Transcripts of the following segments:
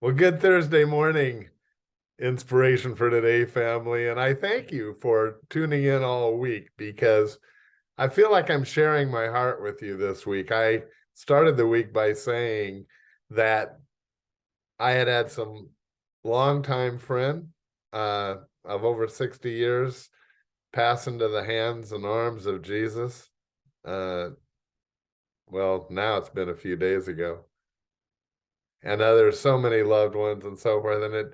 Well, good Thursday morning inspiration for today, family. And I thank you for tuning in all week because I feel like I'm sharing my heart with you this week. I started the week by saying that I had some longtime friend of over 60 years pass into the hands and arms of Jesus. Well, now it's been a few days ago. And there's so many loved ones and so forth. And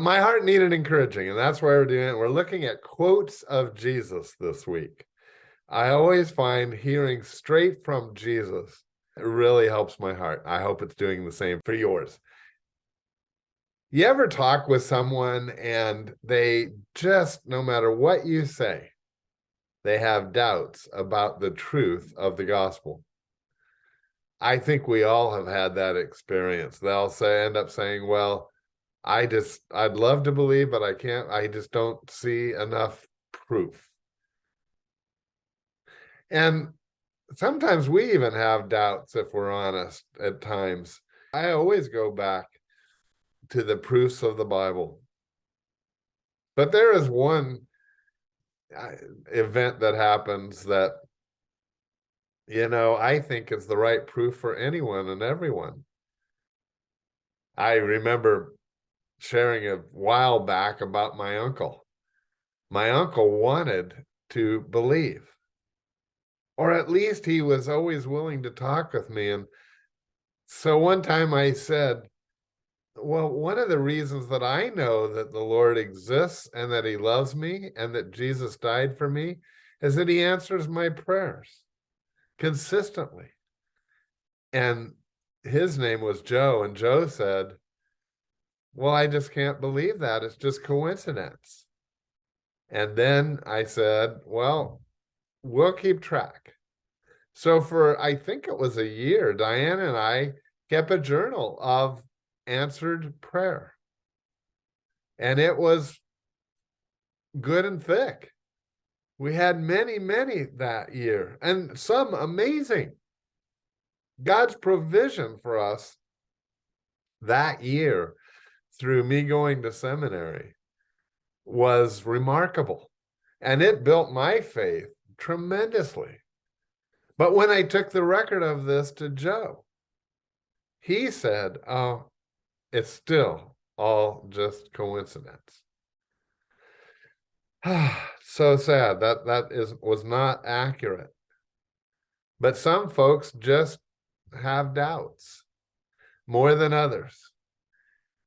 my heart needed encouraging, and that's why we're doing it. We're looking at quotes of Jesus this week. I always find hearing straight from Jesus, it really helps my heart. I hope it's doing the same for yours. You ever talk with someone and they just, no matter what you say, they have doubts about the truth of the gospel? I think we all have had that experience. They'll end up saying, well, I'd love to believe, but I just don't see enough proof. And sometimes we even have doubts, if we're honest, at times. I always go back to the proofs of the Bible. But there is one event that happens that, I think is the right proof for anyone and everyone. I remember sharing a while back about my uncle. My uncle wanted to believe, or at least he was always willing to talk with me. And so one time I said, well, one of the reasons that I know that the Lord exists and that he loves me and that Jesus died for me is that he answers my prayers consistently. And his name was Joe, and Joe said, well, I just can't believe that. It's just coincidence. And then I said, well, we'll keep track. So for, I think it was a year, Diane and I kept a journal of answered prayer. And it was good and thick. We had many, many that year, and some amazing. God's provision for us that year through me going to seminary was remarkable. And it built my faith tremendously. But when I took the record of this to Joe, he said, oh, it's still all just coincidence. So sad that was not accurate. But some folks just have doubts more than others.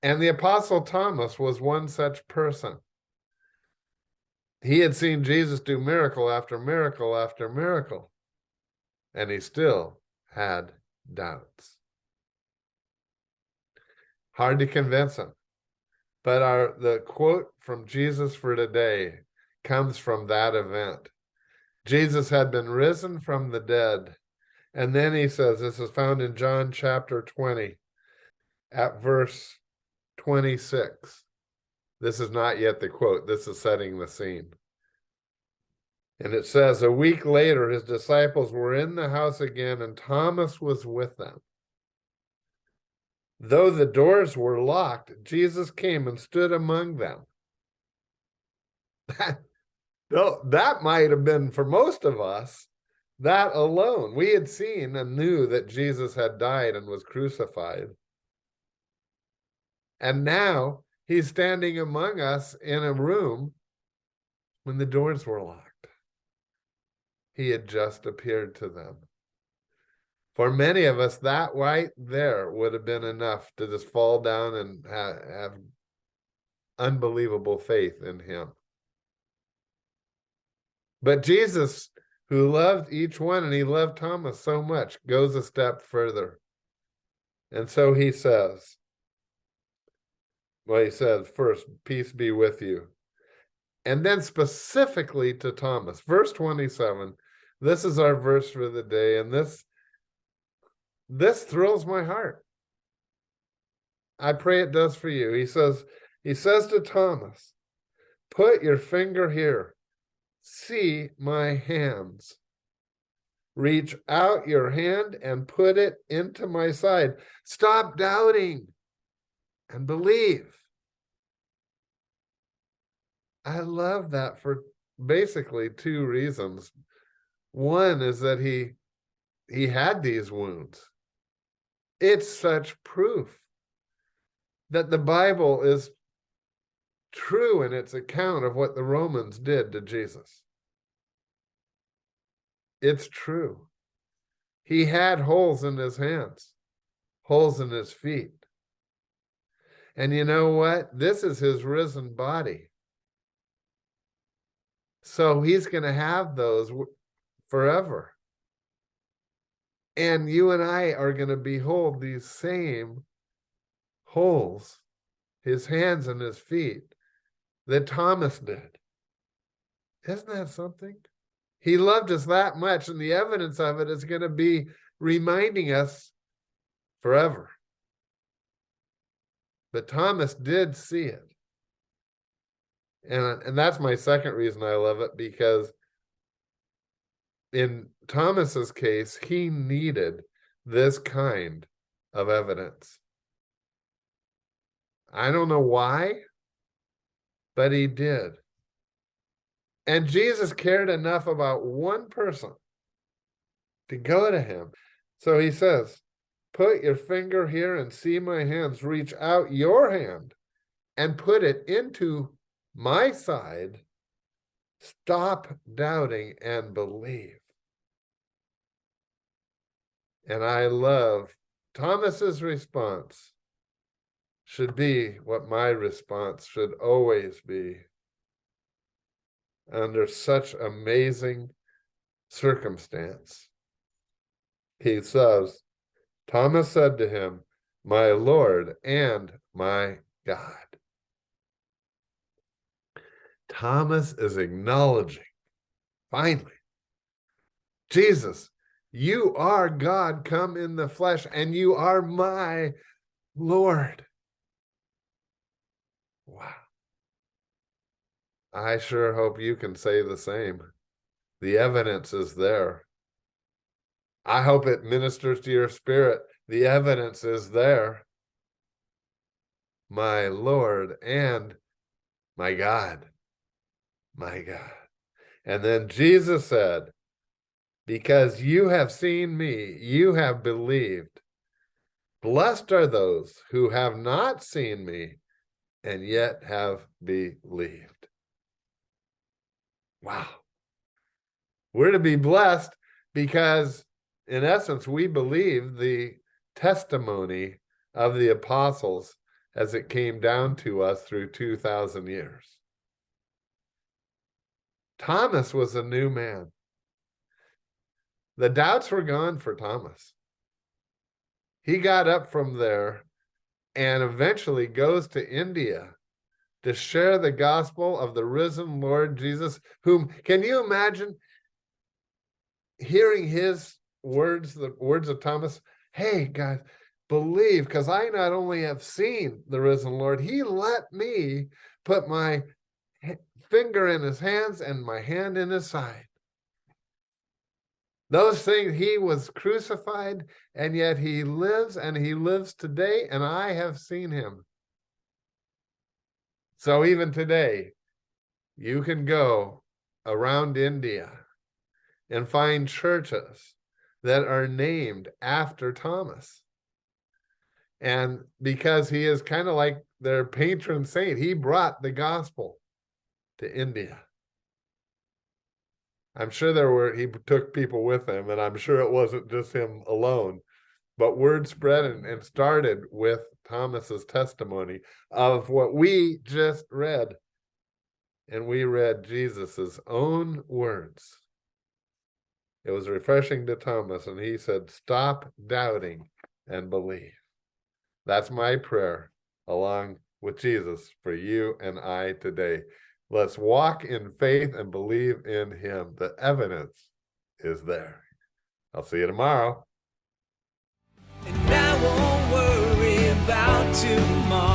And the Apostle Thomas was one such person. He had seen Jesus do miracle after miracle after miracle, and he still had doubts. Hard to convince him. But the quote from Jesus for today comes from that event. Jesus had been risen from the dead. And then he says, this is found in John chapter 20 at verse 26. This is not yet the quote. This is setting the scene. And it says, a week later, his disciples were in the house again, and Thomas was with them. Though the doors were locked, Jesus came and stood among them. That might have been, for most of us, that alone. We had seen and knew that Jesus had died and was crucified. And now he's standing among us in a room when the doors were locked. He had just appeared to them. For many of us, that right there would have been enough to just fall down and have unbelievable faith in him. But Jesus, who loved each one, and he loved Thomas so much, goes a step further. And so he says, well, he says, first, peace be with you. And then specifically to Thomas, verse 27, this is our verse for the day, and this thrills my heart. I pray it does for you. He says to Thomas, put your finger here. See my hands. Reach out your hand and put it into my side. Stop doubting. and believe. I love that for basically two reasons. One is that he had these wounds. It's such proof that the Bible is true in its account of what the Romans did to Jesus. It's true. He had holes in his hands, holes in his feet. And you know what? This is his risen body. So he's going to have those forever. And you and I are going to behold these same holes, his hands and his feet, that Thomas did. Isn't that something? He loved us that much, and the evidence of it is going to be reminding us forever. But Thomas did see it. And that's my second reason I love it, because in Thomas's case, he needed this kind of evidence. I don't know why, but he did. And Jesus cared enough about one person to go to him. So he says, put your finger here and see my hands. Reach out your hand and put it into my side. Stop doubting and believe. And I love Thomas's response should be what my response should always be under such amazing circumstance. He says, Thomas said to him, my Lord and my God. Thomas is acknowledging, finally, Jesus, you are God come in the flesh, and you are my Lord. Wow. I sure hope you can say the same. The evidence is there. I hope it ministers to your spirit. The evidence is there. My Lord and my God. My God. And then Jesus said, because you have seen me, you have believed. Blessed are those who have not seen me and yet have believed. Wow. We're to be blessed because, in essence, we believe the testimony of the apostles as it came down to us through 2,000 years. Thomas was a new man. The doubts were gone for Thomas. He got up from there and eventually goes to India to share the gospel of the risen Lord Jesus, whom, can you imagine hearing his words, the words of Thomas? Hey, guys, believe, because I not only have seen the risen Lord, he let me put my finger in his hands and my hand in his side. Those things, he was crucified, and yet he lives, and he lives today, and I have seen him. So even today, you can go around India and find churches that are named after Thomas. And because he is kind of like their patron saint, he brought the gospel to India. I'm sure he took people with him, and I'm sure it wasn't just him alone. But word spread and started with Thomas's testimony of what we just read. And we read Jesus's own words. It was refreshing to Thomas, and he said, stop doubting and believe. That's my prayer, along with Jesus, for you and I today. Let's walk in faith and believe in him. The evidence is there. I'll see you tomorrow. And I won't worry about tomorrow.